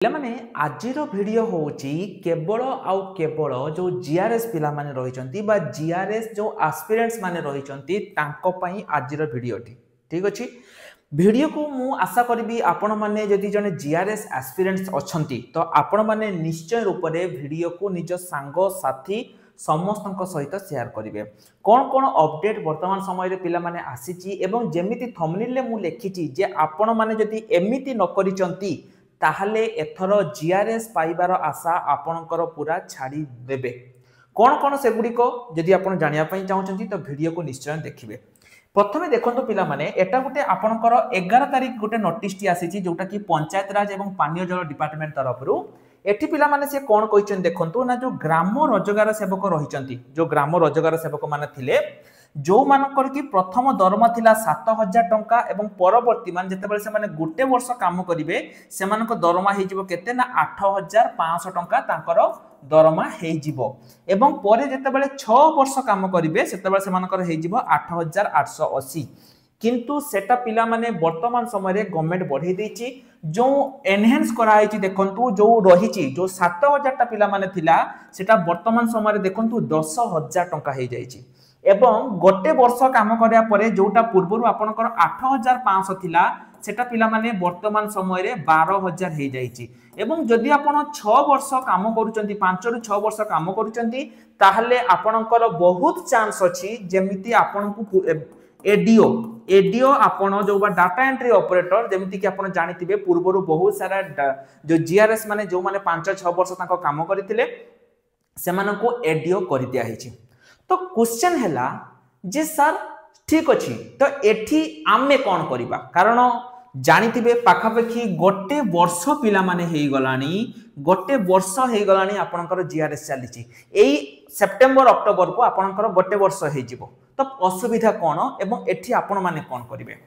ପିଲାମାନେ ଆଜିର ଭିଡ଼ିଓ ହେଉଛି କେବଳ ଆଉ କେବଳ ଯେଉଁ ଜିଆରଏସ୍ ପିଲାମାନେ ରହିଛନ୍ତି ବା ଜିଆରଏସ୍ ଯେଉଁ ଆସ୍ପିରାଣ୍ଟସ୍ ମାନେ ରହିଛନ୍ତି ତାଙ୍କ ପାଇଁ ଆଜିର ଭିଡ଼ିଓଟି ଠିକ୍ ଅଛି। ଭିଡ଼ିଓକୁ ମୁଁ ଆଶା କରିବି ଆପଣମାନେ ଯଦି ଜଣେ ଜିଆରଏସ୍ ଆସ୍ପିରାଣ୍ଟସ୍ ଅଛନ୍ତି ତ ଆପଣମାନେ ନିଶ୍ଚୟ ରୂପରେ ଭିଡ଼ିଓକୁ ନିଜ ସାଙ୍ଗସାଥୀ ସମସ୍ତଙ୍କ ସହିତ ସେୟାର କରିବେ। କ'ଣ କ'ଣ ଅପଡେଟ୍ ବର୍ତ୍ତମାନ ସମୟରେ ପିଲାମାନେ ଆସିଛି ଏବଂ ଯେମିତି ଥମ୍ବନେଲ୍ରେ ମୁଁ ଲେଖିଛି ଯେ ଆପଣମାନେ ଯଦି ଏମିତି ନ କରିଛନ୍ତି ताहले एथर जीआरएस पाइबार आशा आपणकर पूरा छाड़ी देबे। कौन कौन से गुड़िक जदि आप जानिया चाहते तो वीडियो को निश्चय देखिए। प्रथमे देखो पिला माने एटा गोटे आपणकर 11 तारिख गोटे नोटिस टी आसी जोटा कि पंचायत राज एवं पानीय जल डिपार्टमेंट तरफ एठी पिला माने से कौन कहते देखो ना जो ग्राम रोजगार सेवक रही जो ग्राम रोजगार सेवक माने थिले जो मानकर कि प्रथम दरमा थिला 7,000 टंका एवं परवर्ती मान जेतेबेले से माने गोटे वर्ष काम करिवे सेमानक दरमा हे जिवो केते ना 8,500 टंका तांकर दरमा हे जिवो एवं परे जेतेबेले 6 वर्ष काम करिवे सेतेबेले सेमानकर हे जिवो 8,880 किंतु सेटा पिला माने वर्तमान समय रे गवर्नमेंट बढ़े देछि जो एनहांस कराई छि देखंतु जो रहिछि जो 7,000 टा पिला माने थिला सेटा वर्तमान समय रे देखंतु 10,000 टंका हे जाइछि एवं गोटे वर्ष काम करिया परे जोटा पूर्वरु आपनकर 8,500 थिला सेटा पिला माने वर्तमान समय रे 12,000 हे जाइछि एवं जदि आपण 6 वर्ष काम करूचंती 5 रु 6 वर्ष काम करूचंती ताहले आपनकर बहुत चांस अछि जेमिति आपनकु एडीओ आपण जो डाटा एंट्री ऑपरेटर जेमिति कि आपण जानिथिबे पूर्वरु बहुत सारा जो जीआरएस माने जो माने 5-6 वर्ष ताको काम करिथिले सेमानकु एडीओ करि दिया हिछि। तो क्वेश्चन हैला जे सर ठीक अछि तो एठी आमे कोन करिबा कारण जानिथिबे पाखापाखी गोटे वर्ष पिला माने हेई गलानी गोटे वर्ष हेई गलानी आपनकर जीआरएस चलीछि एई सेप्टेम्बर अक्टोबर को आपनकर गोटे वर्ष हेई जिवो तो असुविधा कोन एवं एठी आपण माने कोन करिवे।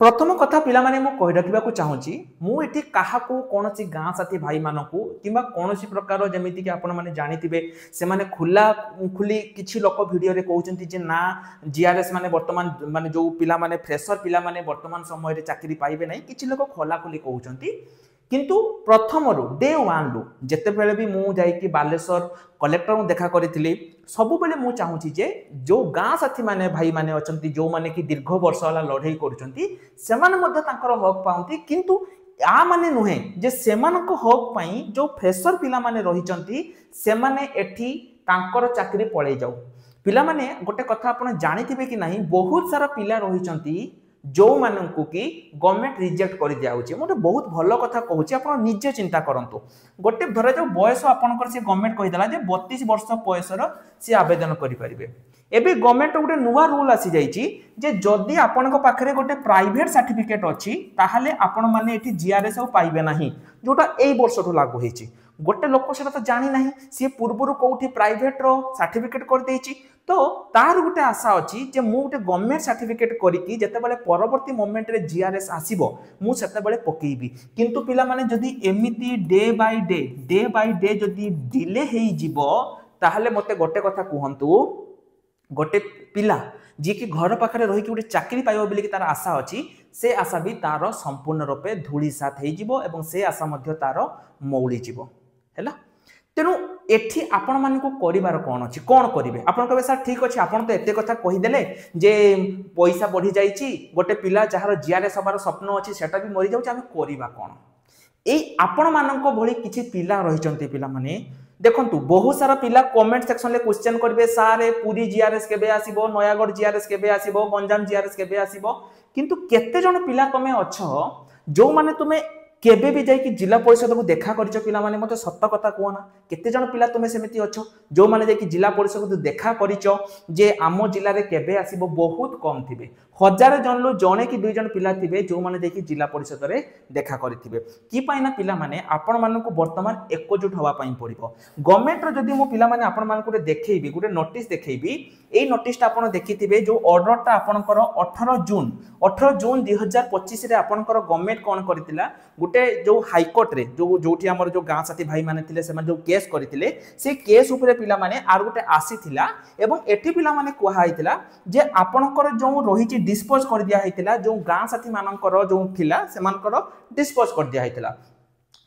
प्रथम कथा पिला माने मु कहि रखिबा चाहूची मु एठी काहाकू कोनसी गां साथी भाई मानकू किबा कोनसी प्रकार जेमिति कि आपण माने जानिथिबे से माने खुली किछि लोक वीडियो रे कहउचंती जे ना जीआरएस माने वर्तमान माने जो पिला माने फ्रेशर पिला माने वर्तमान समय रे चाकरी पाइबे नै किछि लोक खोला खुली कहउचंती किंतु प्रथम रु डे 1 रु जेते बेले भी मु जाई कि बालेश्वर कलेक्टर देखा करिथिली सबु बेले मु चाहूची जे जो गां साथी माने भाई माने अछंती जो माने कि दीर्घ वर्ष वाला लढाई करूचंती सेमाने मध्ये तांकर हक पाउंती किंतु आ माने नुहे जे सेमानक हक पई जो फ्रेशर पिला माने रहिचंती सेमाने एठी तांकर चाकरी पळै जाऊ। पिला माने गोटे कथा आपण जानिथिबे कि नाही बहुत सारा पिला रहिचंती जो माननकु कि गवर्नमेंट रिजेक्ट कर दिया होची मोटे बहुत भलो कथा कहूची आपण निजे चिंता करंतु गोटे धरे जो बयस आपनकर से गवर्नमेंट कहि देला जे 32 वर्ष बयसर से आवेदन करि परिबे एबे गवर्नमेंट गोटे नुवा रूल आसी जाईची जे जदी आपनक पाखरे गोटे प्राइवेट सर्टिफिकेट अछि ताहाले आपण माने एठी जीआरएस आ पाइबे नाही जोटा एई वर्षठो लागू हेची गोटे लोक सेटा तो जानि नाही से पूर्वरु कोठी प्राइवेट रो सर्टिफिकेट कर देची तो तार गोटे आशा अछि जे मु गोटे गवर्नमेंट सर्टिफिकेट करिकि जेते बेले परवर्ती मोमेंट रे जीआरएस आसीबो मु सेते बेले पकेइबी किंतु पिला माने जदी एमिति डे बाय डे जदी डिले हेई जिवो ताहाले मते गोटे कथा कहंतु गोटे पिला जे कि घर पाखरे रही कि गोटे चाकरी पाइबो बोली कि तार आशा अछि से आशा भी तार संपूर्ण रूपे धूली साथ हेई जिवो एवं से आशा मध्य तार मौली जिवो हैला। तेणु एठी आपण मानकु करिवार कोन अछि कोन करिवे आपण कहबे सर ठीक अछि आपण तो एते कथा कहि देले जे पैसा बढ़ी जाईची गोटे पिला जहार जीआरएस हबार स्वप्न अछि सेटा भी मरि जाउची हम करिवा कोन एई आपण माननको भली किछि पिला रहिचंती पिला माने देखंतु बहुत सारा पिला कमेंट सेक्शन ले क्वेश्चन करबे सारे पूरी जीआरएस केबे आसीबो नयागढ़ जीआरएस केबे आसीबो गंजाम जीआरएस केबे आसीबो किंतु केते जण पिला तमे अछ जो माने तुमे केबे भी जाई कि जिला परिषद को देखा करछ पिला माने मते सत्य कथा कोना केते जण पिला तुमे सेमिति अछ जो माने जाई कि जिला परिषद को देखा करछ जे आमो जिल्ला रे केबे आसीबो बहुत कम थिबे हजार जन लो जणे कि दुई जण पिला थिबे जो माने जाई कि जिला परिषद रे देखा करिथिबे कि पाइना पिला माने आपण मानन को वर्तमान एकजुट हवा पई पड़िबो गवर्नमेंट रो जदी मो पिला माने आपण मान को देखैबी गुटे नोटिस देखैबी एई नोटिस ता आपण देखिथिबे जो ऑर्डर ता आपणकर 18 जून 2025 रे आपणकर गवर्नमेंट कोन करथिला गुटे जो हाईकोर्ट रे जो जोठी हमर जो गां साथी भाई माने थिले सेमा जो केस करथिले से केस ऊपर पिला माने आर गुटे आसीथिला एवं एठी पिला माने कोहा आइथिला जे आपणकर जो रहिछि डिस्पोज कर दिया हैतिला जो गां साथी मानकर जो थिला सेमानकर डिस्पोज कर दिया हैतिला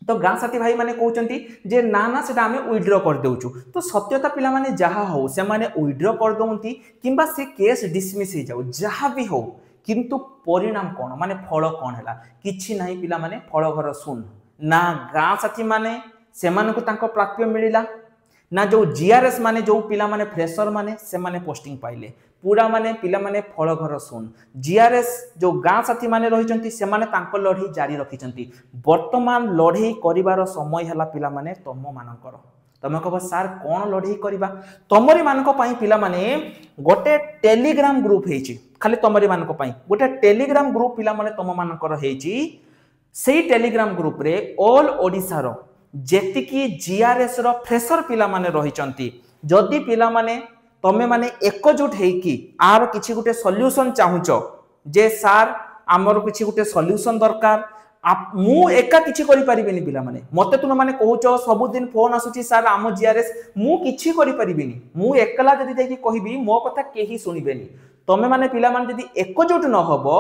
तो गाँ साथी भाई मैंने कहते जे ना ना से आम विड्र कर देचु तो सत्यता पिला माने जहाँ हो से माने विड्र कर दौंती किंबा से केस डिसमिस हो जाऊ जहाँ भी हो किंतु परिणाम कौन माने फल कौन है किछि नहीं पिला माने फल घर सुन ना गाँ साथी माने से प्राप्य मिलला ना जो जीआरएस माने जो पिला माने फ्रेशर माने से माने पोस्टिंग पाइले पूरा माने पिला माने फल घर सुन जीआरएस जो गाँ साथी माने रहिचंती से माने तांको लड़ाई जारी रखिचंती वर्तमान लड़ाई करिवार समय हला पिला माने तम मानकर तमे कह सार कौन लड़ाई करबा तमरी मानक पई पिला माने गोटे टेलीग्राम ग्रुप हेची खाली तमरी मानक पई गोटे टेलीग्राम ग्रुप पिला माने तम मानकर हेची सेही टेलीग्राम ग्रुप रे ऑल ओडिसा रो जेतिकी जीआरएस रो फ्रेशर पिला माने रहिचंती जदि पिला माने तमे माने एकजुट हेकी आर किछि गुटे सॉल्यूशन चाहुचो जे सार आमर किछि गुटे सॉल्यूशन दरकार मु एका किछि करि परिबिनी पिला माने मते तुम माने कहूचो सब दिन फोन आसुची सार आम जीआरएस मु किछि करि परिबिनी मु एकला जदि जाई कहबी मो कथा केही सुनिबेनी तमे माने पिला माने जदि एकजुट न हबो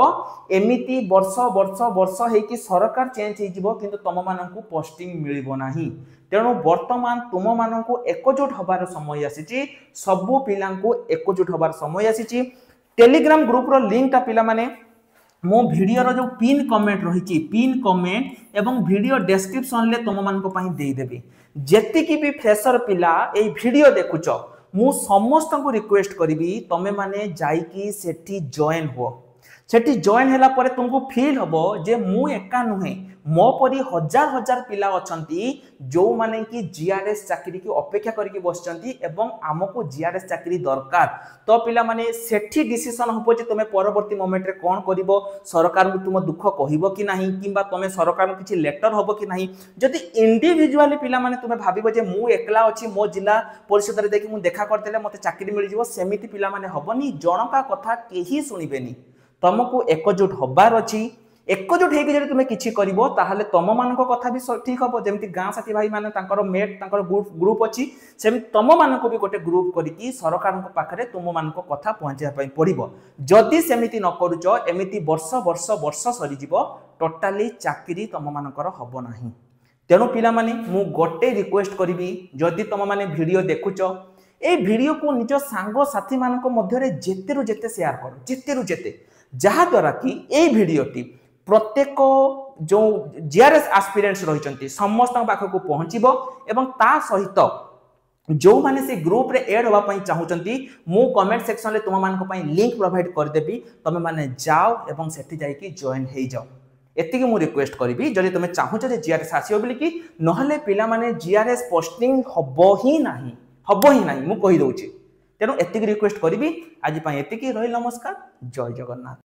एमिति वर्ष वर्ष वर्ष हेकी सरकार चेंज हे जिवो किंतु तम माननकु पोस्टिंग मिलिबो नाही तेणु वर्तमान तुम माननकु एकजुट हबार समय आसीची सबु पिलांकु एकजुट हबार समय आसीची टेलीग्राम ग्रुप रो लिंक ता पिला माने मो वीडियो रो जो पिन कमेंट रही पिन कमेंट एवं वीडियो डिस्क्रिप्शन ले तुम मानक पई देई देबी जेतिकी भी फ्रेशर पिला ए वीडियो देखुचो मु समस्त को रिक्वेस्ट करी तमे माने जाइकी सेठी जॉइन हो सेठी जॉइन हैला परे तुमको फील हबो जे मु एका नुहे मो परी हजार हजार पिला अछंती जो माने की जीआरएस चाकरी की अपेक्षा करके बसचंती एवं आमको जीआरएस चाकरी दरकार तो पिला माने सेठी डिसीजन हबो जे तमे परवर्ती मोमेंट रे कोन करिवो सरकार को तुम दुख कहिवो कि नाही किबा तमे सरकार को किछि लेटर हबो कि नाही जदि इंडिविजुअली पिला माने तुमे भाबिबो जे मु एकला अछि मो जिला परिषद रे देखि मु देखा करतेले मते चाकरी मिलि जिवो सेमिति पिला माने हबनी जनका कथा केही सुनिबेनी तुमको एकजुट हबार अछि एकजुट हेकि जदि तुमे किछि करिवो ताहाले तम मानक कथा भी ठीक हबो जेमति गाँ साथी भाई माने तांकर मेट तांकर ग्रुप अछि सेमि तम मानक भी गोटे ग्रुप करिकि सरकार को पाखरे तुम मानक कथा पहुंचाय पई पड़िबो जदि सेमिति न करूचो एमिति वर्ष वर्ष वर्ष सरी जिवो टोटाली चाकरी तम मानकर हबो नाही तेणु पिला माने मु गोटे रिक्वेस्ट करिवि जदि तम माने वीडियो देखुचो ए वीडियो को निज सांग साथी मानक मध्यरे जेतेरु जेते शेयर करो जेतेरु जेते जहा द्वारा कि ए वीडियोटी प्रत्येक जो जीआरएस एस्पिरेंट्स रहिचंती समस्त पाखक पहुंचीबो एवं ता सहित जो माने से ग्रुप रे ऐड होबा पई चाहुचंती मु कमेंट सेक्शन रे तुम मानक पई लिंक प्रोवाइड कर देबी तमे माने जाओ एवं सेठी जाई कि जॉइन हेई जाओ एतिके मु रिक्वेस्ट करबी जदि तुमे चाहुचो जे जीआरएस आसीओ बोली कि नहले पिला माने जीआरएस पोस्टिंग हबो ही नाही मु कहि दउची तेनु एतिके रिक्वेस्ट करबी आज पई एतिके रही नमस्कार जय जगन्नाथ।